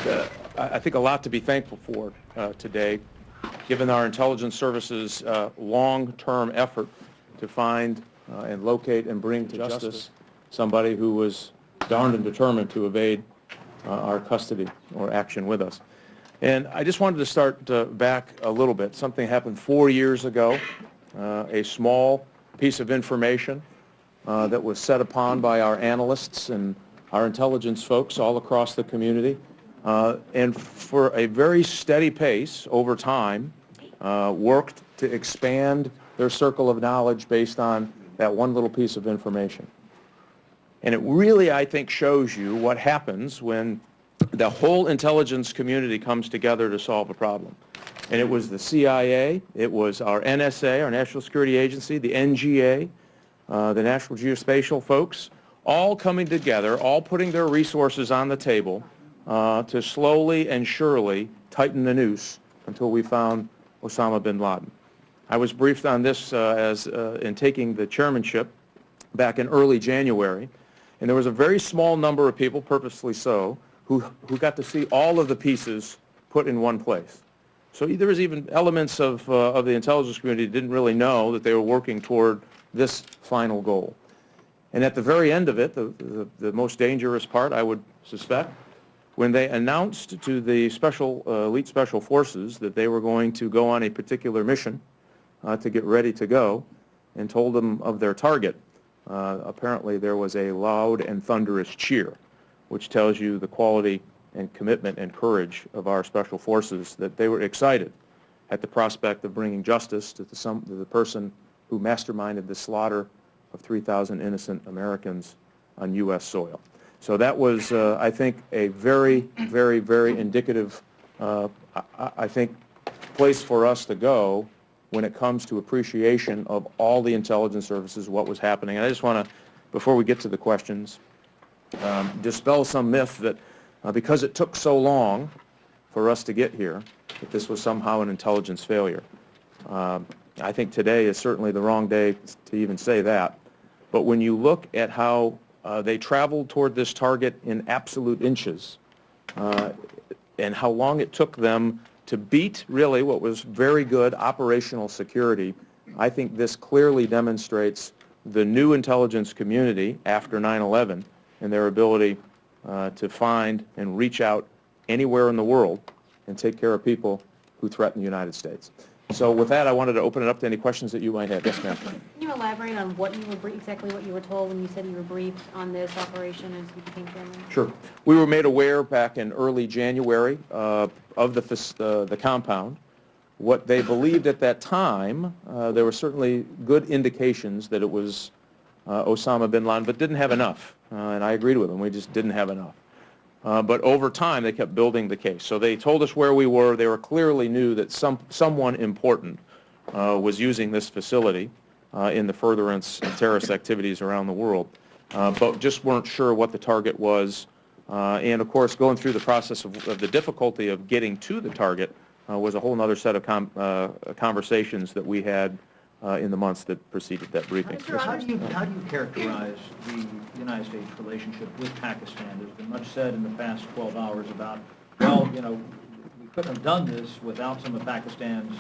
I think, a lot to be thankful for today, given our intelligence services' long-term effort to find and locate and bring to justice somebody who was darned and determined to evade our custody or action with us. And I just wanted to start back a little bit. Something happened 4 years ago, a small piece of information that was set upon by our analysts and our intelligence folks all across the community. And for a very steady pace over time, worked to expand their circle of knowledge based on that one little piece of information. And it really, I think, shows you what happens when the whole intelligence community comes together to solve a problem. And it was the CIA, it was our NSA, our National Security Agency, the NGA, the National Geospatial folks, all coming together, all putting their resources on the table to slowly and surely tighten the noose until we found Osama bin Laden. I was briefed on this in taking the chairmanship back in early January, and there was a very small number of people, purposely so, who got to see all of the pieces put in one place. So there was even elements of the intelligence community that didn't really know that they were working toward this final goal. And at the very end of it, the most dangerous part, I would suspect, when they announced to the elite special forces that they were going to go on a particular mission to get ready to go, and told them of their target, apparently there was a loud and thunderous cheer, which tells you the quality and commitment and courage of our special forces, that they were excited at the prospect of bringing justice to the person who masterminded the slaughter of 3,000 innocent Americans on U.S. soil. So that was, I think, a very, very, very indicative, I think, place for us to go when it comes to appreciation of all the intelligence services, what was happening. And I just want to, before we get to the questions, dispel some myth that because it took so long for us to get here, that this was somehow an intelligence failure. I think today is certainly the wrong day to even say that. But when you look at how they traveled toward this target in absolute inches, and how long it took them to beat really what was very good operational security, I think this clearly demonstrates the new intelligence community after 9/11 and their ability to find and reach out anywhere in the world and take care of people who threaten the United States. So with that, I wanted to open it up to any questions that you might have. Yes, ma'am. Can you elaborate on what you were exactly what you were told when you said you were briefed on this operation as you became chairman? Sure. We were made aware back in early January of the compound. What they believed at that time, there were certainly good indications that it was Osama bin Laden, but didn't have enough. And I agreed with them. We just didn't have enough. But over time, they kept building the case. So they told us where we were. They were clearly knew that someone important was using this facility in the furtherance of terrorist activities around the world, but just weren't sure what the target was. And, of course, going through the process of the difficulty of getting to the target was a whole other set of conversations that we had in the months that preceded that briefing. How do you characterize the United States relationship with Pakistan? There's been much said in the past 12 hours about, well, we couldn't have done this without some of Pakistan's,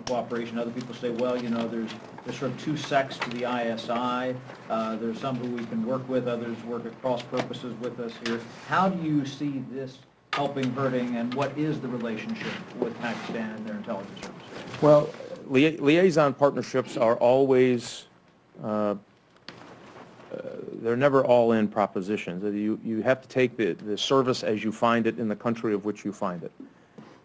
cooperation. Other people say, well, there's sort of two sects to the ISI. There's some who we can work with, others work at cross purposes with us here. How do you see this helping, hurting, and what is the relationship with Pakistan and their intelligence services? Well, liaison partnerships are always, they're never all-in propositions. You have to take the service as you find it in the country of which you find it.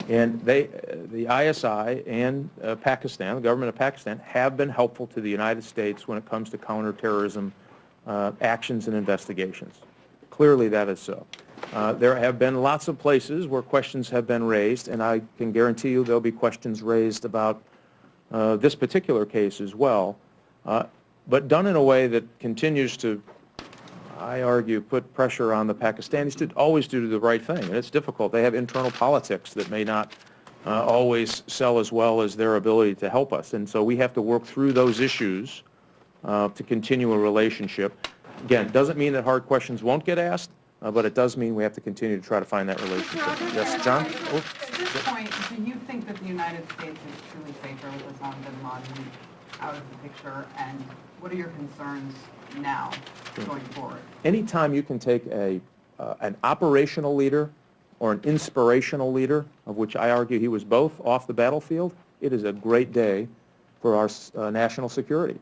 And the ISI and Pakistan, the government of Pakistan, have been helpful to the United States when it comes to counterterrorism actions and investigations. Clearly that is so. There have been lots of places where questions have been raised, and I can guarantee you there'll be questions raised about this particular case as well, but done in a way that continues to, I argue, put pressure on the Pakistanis to always do the right thing. And it's difficult. They have internal politics that may not always sell as well as their ability to help us. And so we have to work through those issues to continue a relationship. Again, doesn't mean that hard questions won't get asked, but it does mean we have to continue to try to find that relationship. Yes, John? Oh. At this point, do you think that the United States is truly safer with Osama bin Laden out of the picture? And what are your concerns now going forward? Anytime you can take an operational leader or an inspirational leader, of which I argue he was both, off the battlefield, it is a great day for our national security.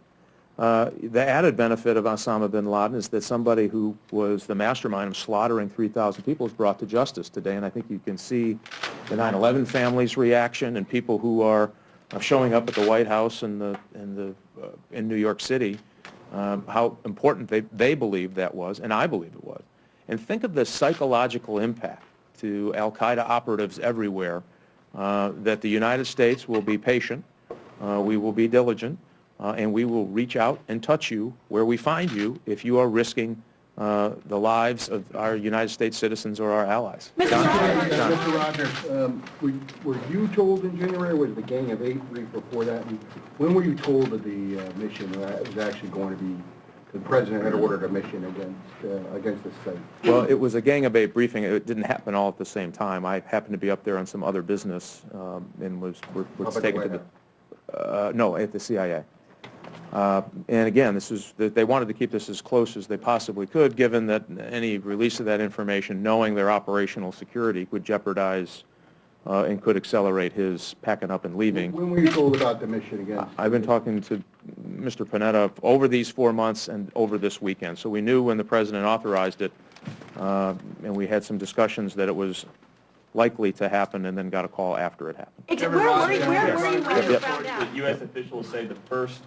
The added benefit of Osama bin Laden is that somebody who was the mastermind of slaughtering 3,000 people is brought to justice today, and I think you can see the 9/11 family's reaction and people who are showing up at the White House in New York City, how important they believe that was, and I believe it was. And think of the psychological impact to al-Qaeda operatives everywhere, that the United States will be patient, we will be diligent, and we will reach out and touch you where we find you if you are risking the lives of our United States citizens or our allies. Mr. Rogers. John. Mr. Rogers, were you told in January, or was the Gang of Eight brief before that? And when were you told of the mission was actually going to be, the President had ordered a mission against the site? Well, it was a Gang of Eight briefing. It didn't happen all at the same time. I happened to be up there on some other business and was taken to the... no, at the CIA. And again, they wanted to keep this as close as they possibly could, given that any release of that information, knowing their operational security, would jeopardize and could accelerate his packing up and leaving. When were you told about the mission against? I've been talking to Mr. Panetta over these 4 months and over this weekend. So we knew when the President authorized it, and we had some discussions that it was likely to happen, and then got a call after it happened. Where were you when you found out? The U.S. officials say the first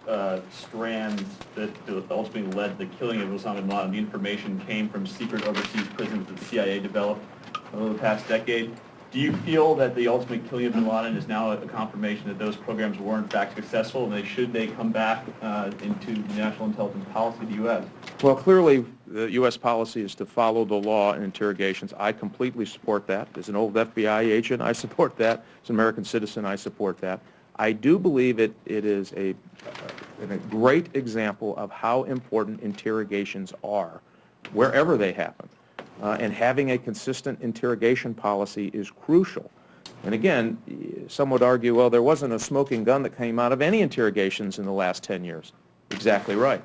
strands that ultimately led to the killing of Osama bin Laden, the information came from secret overseas prisons that the CIA developed over the past decade. Do you feel that the ultimate killing of bin Laden is now a confirmation that those programs were in fact successful, and should they come back into the national intelligence policy of the U.S.? Well, clearly, the U.S. policy is to follow the law in interrogations. I completely support that. As an old FBI agent, I support that. As an American citizen, I support that. I do believe it is a great example of how important interrogations are, wherever they happen. And having a consistent interrogation policy is crucial. And again, some would argue, well, there wasn't a smoking gun that came out of any interrogations in the last 10 years. Exactly right.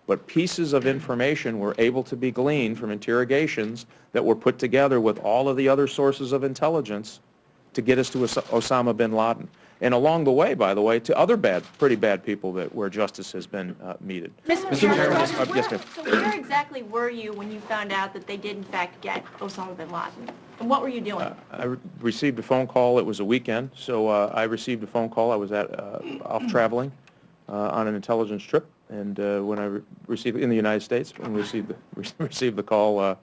But pieces of information were able to be gleaned from interrogations that were put together with all of the other sources of intelligence to get us to Osama bin Laden. And along the way, by the way, to other pretty bad people where justice has been meted. Mr. Chairman, Rogers, yes, ma'am. So where exactly were you when you found out that they did in fact get Osama bin Laden? And what were you doing? I received a phone call. It was a weekend, so I received a phone call. I was off traveling on an intelligence trip, and when I received in the United States, and received the call.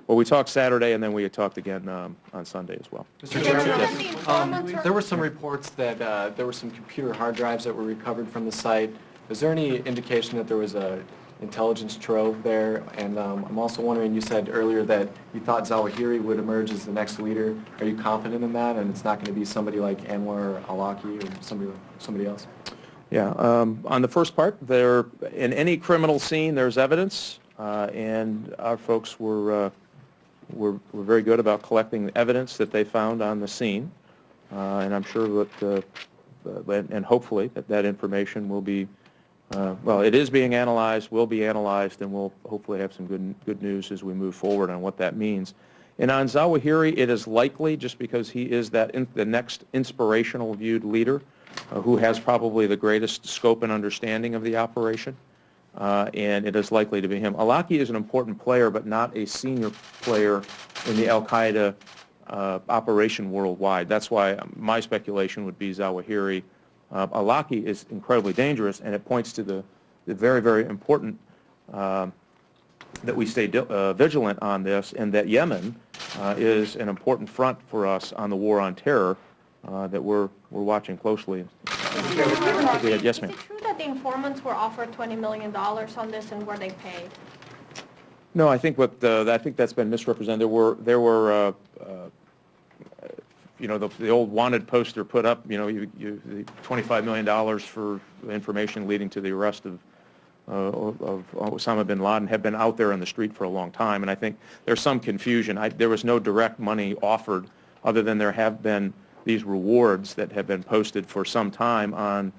Well, we talked Saturday, and then we had talked again on Sunday as well. Mr. Chairman, there were some reports that there were some computer hard drives that were recovered from the site. Is there any indication that there was a intelligence trove there? And I'm also wondering, you said earlier that you thought Zawahiri would emerge as the next leader. Are you confident in that, and it's not going to be somebody like Anwar al-Awlaki or somebody else? Yeah, on the first part, in any criminal scene, there's evidence, and our folks were very good about collecting the evidence that they found on the scene, and I'm sure that, and hopefully that information will be, well, it is being analyzed, will be analyzed, and we'll hopefully have some good news as we move forward on what that means. And on Zawahiri, it is likely, just because he is the next inspirational viewed leader, who has probably the greatest scope and understanding of the operation. And it is likely to be him. Awlaki is an important player, but not a senior player in the al-Qaeda operation worldwide. That's why my speculation would be Zawahiri. Awlaki is incredibly dangerous, and it points to the very, very important that we stay vigilant on this, and that Yemen is an important front for us on the war on terror that we're watching closely. Yes, ma'am. Is it true that the informants were offered $20 million on this, and were they paid? No, I think I think that's been misrepresented. There were you know, the old wanted poster put up. You know, the $25 million for information leading to the arrest of of Osama bin Laden have been out there on the street for a long time, and I think there's some confusion. There was no direct money offered, other than there have been these rewards that have been posted for some time on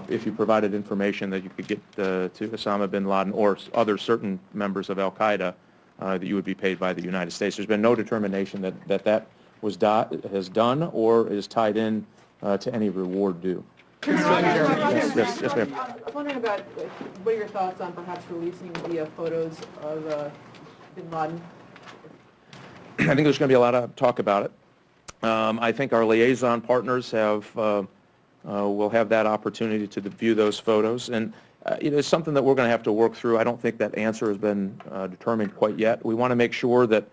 if you provided information that you could get to Osama bin Laden or other certain members of Al-Qaeda, that you would be paid by the United States. There's been no determination that has done or is tied in to any reward due. Yes, ma'am. I was wondering about, what are your thoughts on perhaps releasing the photos of bin Laden? I think there's going to be a lot of talk about it. I think our liaison partners will have that opportunity to view those photos, and it's something that we're going to have to work through. I don't think that answer has been determined quite yet. We want to make sure that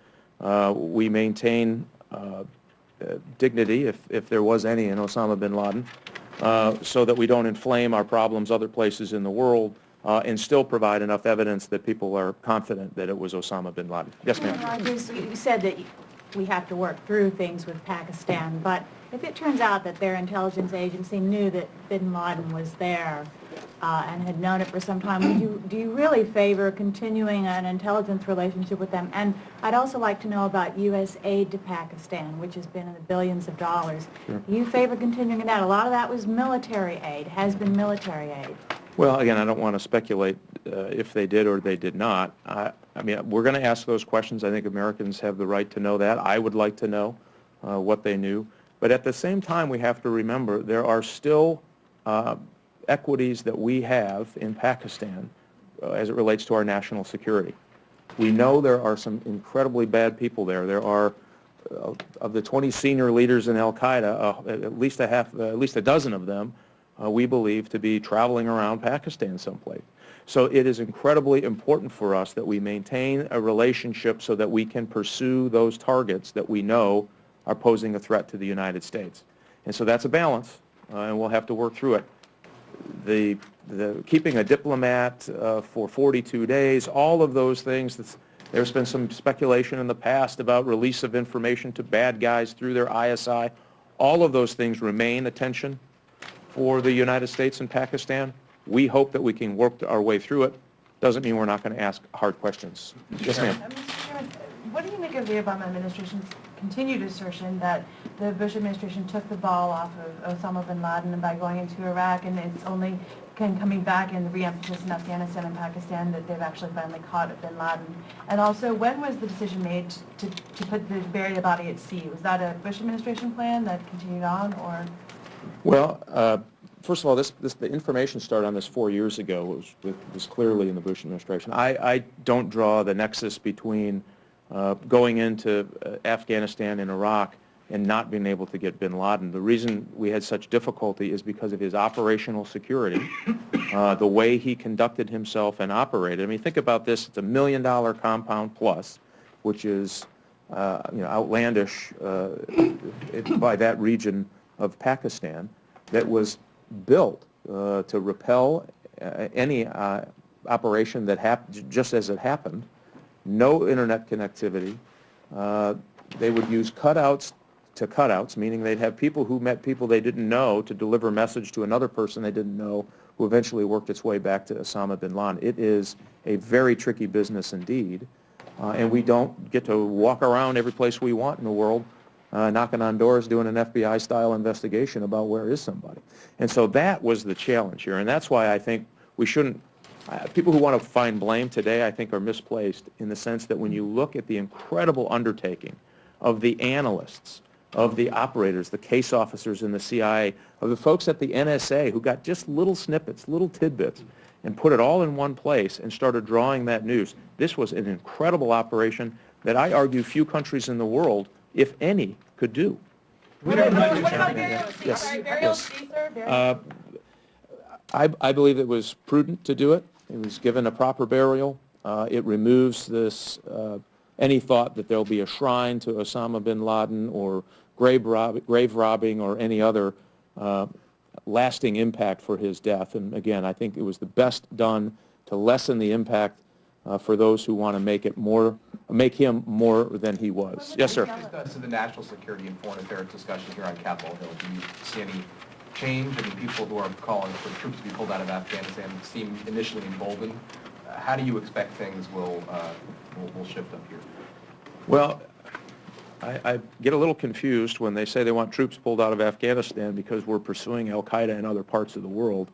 we maintain dignity, if there was any in Osama bin Laden, so that we don't inflame our problems other places in the world, and still provide enough evidence that people are confident that it was Osama bin Laden. Yes, ma'am. Rogers, you said that we have to work through things with Pakistan, but if it turns out that their intelligence agency knew that bin Laden was there and had known it for some time, do you really favor continuing an intelligence relationship with them? And I'd also like to know about U.S. aid to Pakistan, which has been in the billions of dollars. Sure. Do you favor continuing that? A lot of that was military aid, has been military aid. Well, again, I don't want to speculate if they did or they did not. I mean, we're going to ask those questions. I think Americans have the right to know that. I would like to know what they knew. But at the same time, we have to remember there are still equities that we have in Pakistan as it relates to our national security. We know there are some incredibly bad people there. There are, of the 20 senior leaders in Al-Qaeda, at least a dozen of them we believe to be traveling around Pakistan someplace. So it is incredibly important for us that we maintain a relationship so that we can pursue those targets that we know are posing a threat to the United States. And so that's a balance, and we'll have to work through it. The keeping a diplomat for 42 days, all of those things, there's been some speculation in the past about release of information to bad guys through their ISI. All of those things remain a tension for the United States and Pakistan. We hope that we can work our way through it. Doesn't mean we're not going to ask hard questions. Yes, ma'am. Mr. Chairman, what do you make of the Obama administration's continued assertion that the Bush administration took the ball off of Osama bin Laden by going into Iraq, and it's only coming back and re-emphasis in Afghanistan and Pakistan that they've actually finally caught bin Laden? And also, when was the decision made to bury the body at sea? Was that a Bush administration plan that continued on, or? Well, first of all, the information started on this 4 years ago. It was clearly in the Bush administration. I don't draw the nexus between going into Afghanistan and Iraq and not being able to get bin Laden. The reason we had such difficulty is because of his operational security, the way he conducted himself and operated. I mean, think about this. It's $1 million compound plus, which is outlandish by that region of Pakistan, that was built to repel any operation that happened just as it happened. No internet connectivity. They would use cutouts to cutouts, meaning they'd have people who met people they didn't know to deliver a message to another person they didn't know, who eventually worked its way back to Osama bin Laden. It is a very tricky business indeed, and we don't get to walk around every place we want in the world knocking on doors, doing an FBI-style investigation about where is somebody. And so that was the challenge here, and that's why I think we shouldn't, people who want to find blame today, I think, are misplaced in the sense that when you look at the incredible undertaking of the analysts, of the operators, the case officers in the CIA, of the folks at the NSA who got just little snippets, little tidbits, and put it all in one place and started drawing that news. This was an incredible operation that I argue few countries in the world, if any, could do. What about burial at sea? Yes. Sorry, burial at sea, sir? I believe it was prudent to do it. It was given a proper burial. It removes this any thought that there'll be a shrine to Osama bin Laden or grave robbing or any other lasting impact for his death. And again, I think it was the best done to lessen the impact for those who want to make him more than he was. Yes, sir. To the national security and foreign affairs discussion here on Capitol Hill, do you see any change? I mean, people who are calling for the troops to be pulled out of Afghanistan seem initially emboldened. How do you expect things will shift up here? Well, I get a little confused when they say they want troops pulled out of Afghanistan because we're pursuing al-Qaeda in other parts of the world,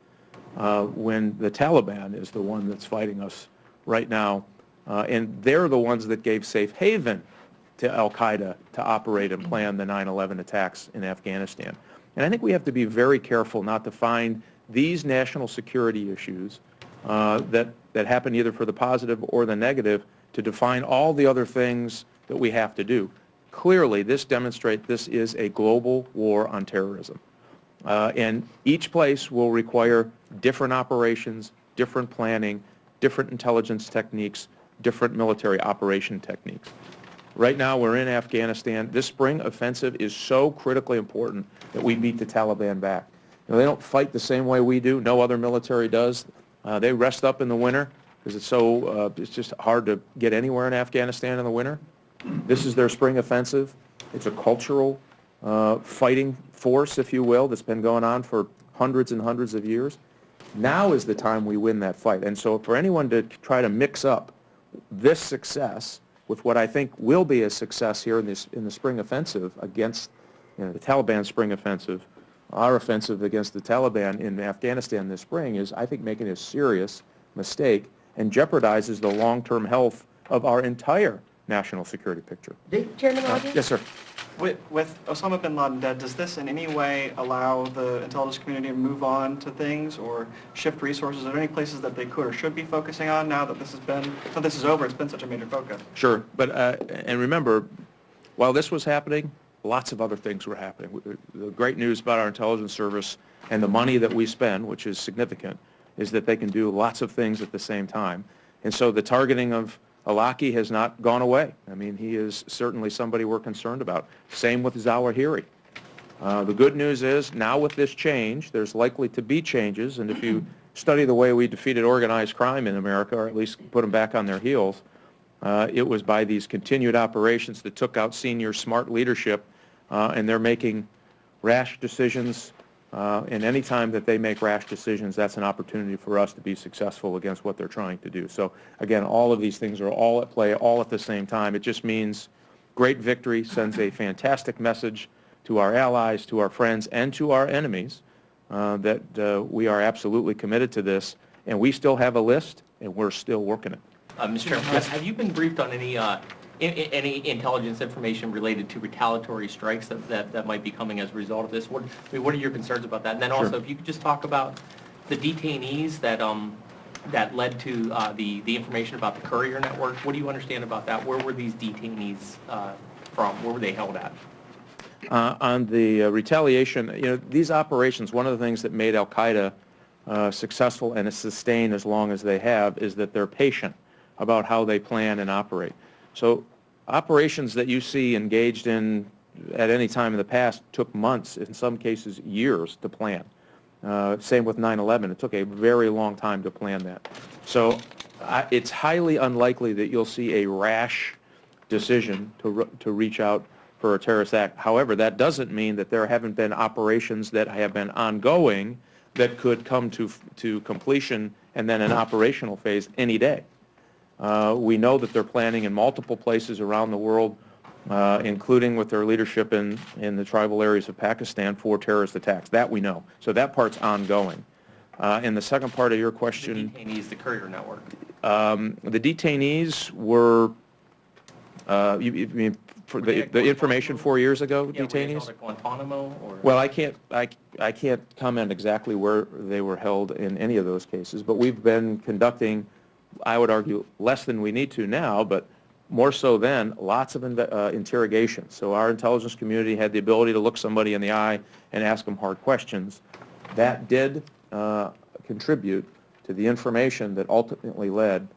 when the Taliban is the one that's fighting us right now. And they're the ones that gave safe haven to al-Qaeda to operate and plan the 9/11 attacks in Afghanistan. And I think we have to be very careful not to find these national security issues that happen either for the positive or the negative to define all the other things that we have to do. Clearly, this demonstrates this is a global war on terrorism. And each place will require different operations, different planning, different intelligence techniques, different military operation techniques. Right now, we're in Afghanistan. This spring offensive is so critically important that we beat the Taliban back. You know, they don't fight the same way we do. No other military does. They rest up in the winter because it's just hard to get anywhere in Afghanistan in the winter. This is their spring offensive. It's a cultural fighting force, if you will, that's been going on for hundreds and hundreds of years. Now is the time we win that fight. And so for anyone to try to mix up this success with what I think will be a success here in the spring offensive against the Taliban spring offensive, our offensive against the Taliban in Afghanistan this spring is, I think, making a serious mistake and jeopardizes the long-term health of our entire national security picture. Chairman Rogers? Yes, sir. With Osama bin Laden dead, does this in any way allow the intelligence community to move on to things or shift resources? Are there any places that they could or should be focusing on now that this is over? It's been such a major focus. Sure, but and remember, while this was happening, lots of other things were happening. The great news about our intelligence service and the money that we spend, which is significant, is that they can do lots of things at the same time. And so the targeting of Alaki has not gone away. I mean, he is certainly somebody we're concerned about. Same with Zawahiri. The good news is now with this change, there's likely to be changes, and if you study the way we defeated organized crime in America, or at least put them back on their heels, it was by these continued operations that took out senior smart leadership, and they're making rash decisions. And any time that they make rash decisions, that's an opportunity for us to be successful against what they're trying to do. So again, all of these things are all at play, all at the same time. It just means great victory sends a fantastic message to our allies, to our friends, and to our enemies that we are absolutely committed to this. And we still have a list, and we're still working it. Mr. Chairman, have you been briefed on any intelligence information related to retaliatory strikes that might be coming as a result of this? What are your concerns about that? And then also, if you could just talk about the detainees that led to the information about the courier network. What do you understand about that? Where were these detainees from? Where were they held at? On the retaliation, these operations, one of the things that made al-Qaeda successful and sustained as long as they have is that they're patient about how they plan and operate. So operations that you see engaged in at any time in the past took months, in some cases years, to plan. Same with 9/11. It took a very long time to plan that. So it's highly unlikely that you'll see a rash decision to reach out for a terrorist act. However, that doesn't mean that there haven't been operations that have been ongoing that could come to completion and then an operational phase any day. We know that they're planning in multiple places around the world, including with their leadership in the tribal areas of Pakistan for terrorist attacks. That we know. So that part's ongoing. And the second part of your question... The detainees, the courier network. The detainees were, you mean for the information 4 years ago, yeah, detainees? Were they held at Guantanamo? Or? Well, I can't comment exactly where they were held in any of those cases, but we've been conducting, I would argue, less than we need to now, but more so then, lots of interrogations. So our intelligence community had the ability to look somebody in the eye and ask them hard questions. That did contribute to the information that ultimately led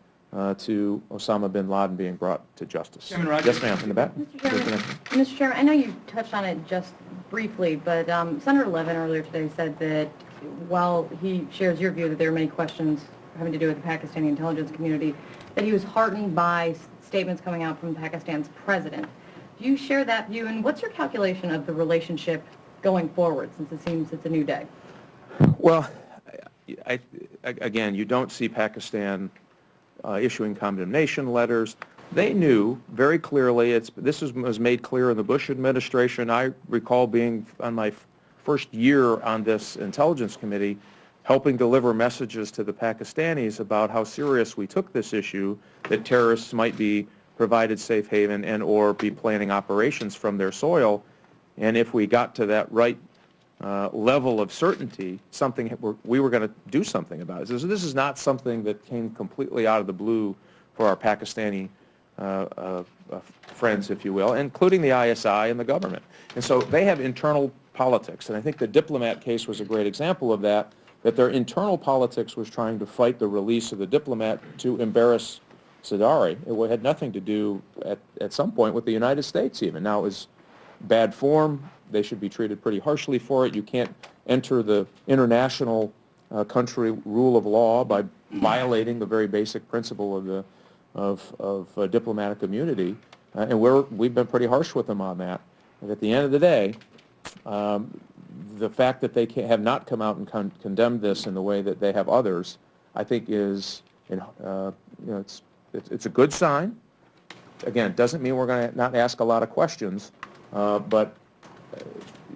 to Osama bin Laden being brought to justice. Yes, ma'am, in the back. Mr. Chairman, I know you touched on it just briefly, but Senator Levin earlier today said that while he shares your view that there are many questions having to do with the Pakistani intelligence community, that he was heartened by statements coming out from Pakistan's president. Do you share that view, and what's your calculation of the relationship going forward, since it seems it's a new day? Well, again, you don't see Pakistan issuing condemnation letters. They knew very clearly, this was made clear in the Bush administration. I recall being on my first year on this intelligence committee, helping deliver messages to the Pakistanis about how serious we took this issue, that terrorists might be provided safe haven and or be planning operations from their soil. And if we got to that right level of certainty, we were going to do something about it. So this is not something that came completely out of the blue for our Pakistani friends, if you will, including the ISI and the government. And so they have internal politics, and I think the diplomat case was a great example of that, that their internal politics was trying to fight the release of the diplomat to embarrass Zardari. It had nothing to do at some point with the United States even. Now it was bad form. They should be treated pretty harshly for it. You can't enter the international country rule of law by violating the very basic principle of diplomatic immunity. And we've been pretty harsh with them on that. And at the end of the day, the fact that they have not come out and condemned this in the way that they have others, I think is, it's a good sign. Again, it doesn't mean we're going to not ask a lot of questions, but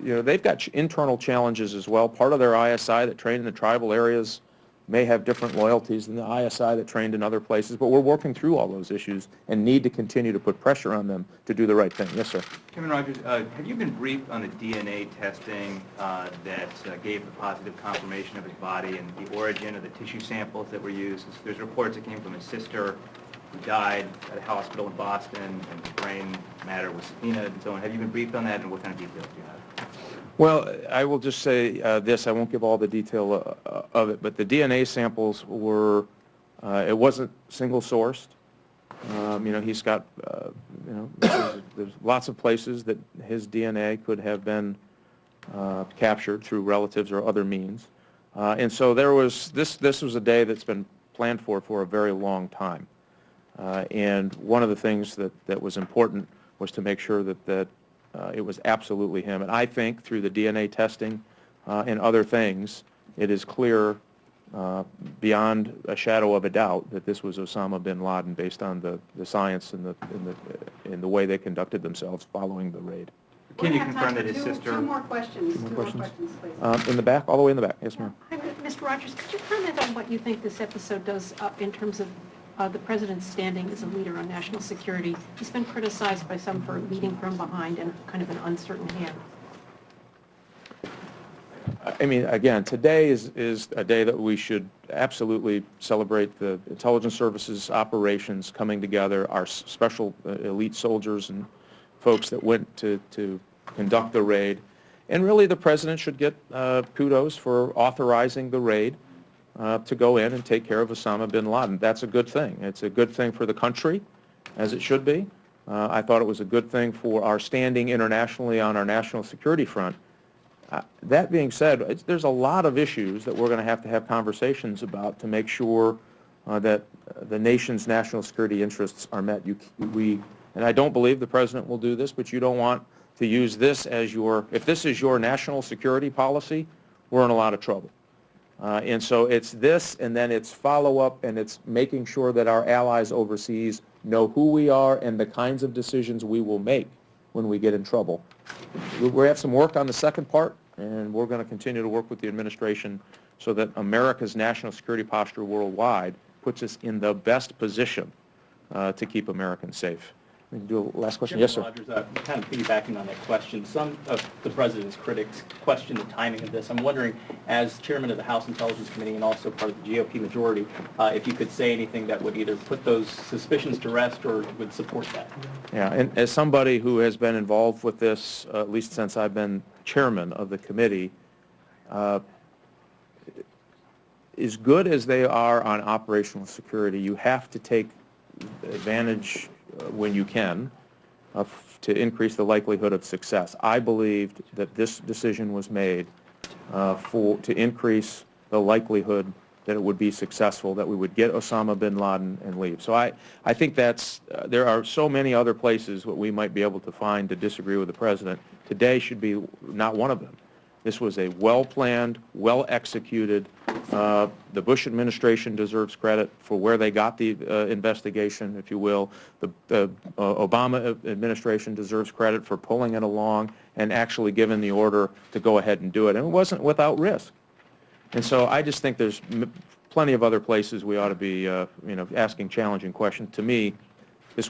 they've got internal challenges as well. Part of their ISI that trained in the tribal areas may have different loyalties than the ISI that trained in other places, but we're working through all those issues and need to continue to put pressure on them to do the right thing. Yes, sir. Chairman Rogers, have you been briefed on the DNA testing that gave the positive confirmation of his body and the origin of the tissue samples that were used? There's reports that came from his sister who died at a hospital in Boston, and the brain matter was subpoenaed and so on. Have you been briefed on that, and what kind of details do you have? Well, I will just say this. I won't give all the detail of it, but the DNA samples were, it wasn't single-sourced. He's got, there's lots of places that his DNA could have been captured through relatives or other means. And so there was, this was a day that's been planned for a very long time. And one of the things that was important was to make sure that it was absolutely him. And I think through the DNA testing and other things, it is clear beyond a shadow of a doubt that this was Osama bin Laden based on the science and the way they conducted themselves following the raid. Can you confirm that his sister... Two more questions. Two more questions, please. In the back, all the way in the back. Yes, ma'am. Mr. Rogers, could you comment on what you think this episode does in terms of the president's standing as a leader on national security? He's been criticized by some for leading from behind and kind of an uncertain hand. I mean, again, today is a day that we should absolutely celebrate the intelligence services operations coming together, our special elite soldiers and folks that went to conduct the raid. And really the president should get kudos for authorizing the raid to go in and take care of Osama bin Laden. That's a good thing. It's a good thing for the country, as it should be. I thought it was a good thing for our standing internationally on our national security front. That being said, there's a lot of issues that we're going to have conversations about to make sure that the nation's national security interests are met. And I don't believe the president will do this, but you don't want to use this as if this is your national security policy, we're in a lot of trouble. And so it's this, and then it's follow-up, and it's making sure that our allies overseas know who we are and the kinds of decisions we will make when we get in trouble. We have some work on the second part, and we're going to continue to work with the administration so that America's national security posture worldwide puts us in the best position to keep Americans safe. We can do a last question. Yes, sir. Rogers, kind of piggybacking on that question, some of the president's critics question the timing of this. I'm wondering, as chairman of the House Intelligence Committee and also part of the GOP majority, if you could say anything that would either put those suspicions to rest or would support that. Yeah, and as somebody who has been involved with this, at least since I've been chairman of the committee, as good as they are on operational security, you have to take advantage when you can to increase the likelihood of success. I believed that this decision was made to increase the likelihood that it would be successful, that we would get Osama bin Laden and leave. So I think that's, there are so many other places what we might be able to find to disagree with the President. Today should be not one of them. This was a well-planned, well-executed, the Bush administration deserves credit for where they got the investigation, if you will. The Obama administration deserves credit for pulling it along and actually giving the order to go ahead and do it. And it wasn't without risk. And so I just think there's plenty of other places we ought to be, asking challenging questions. To me,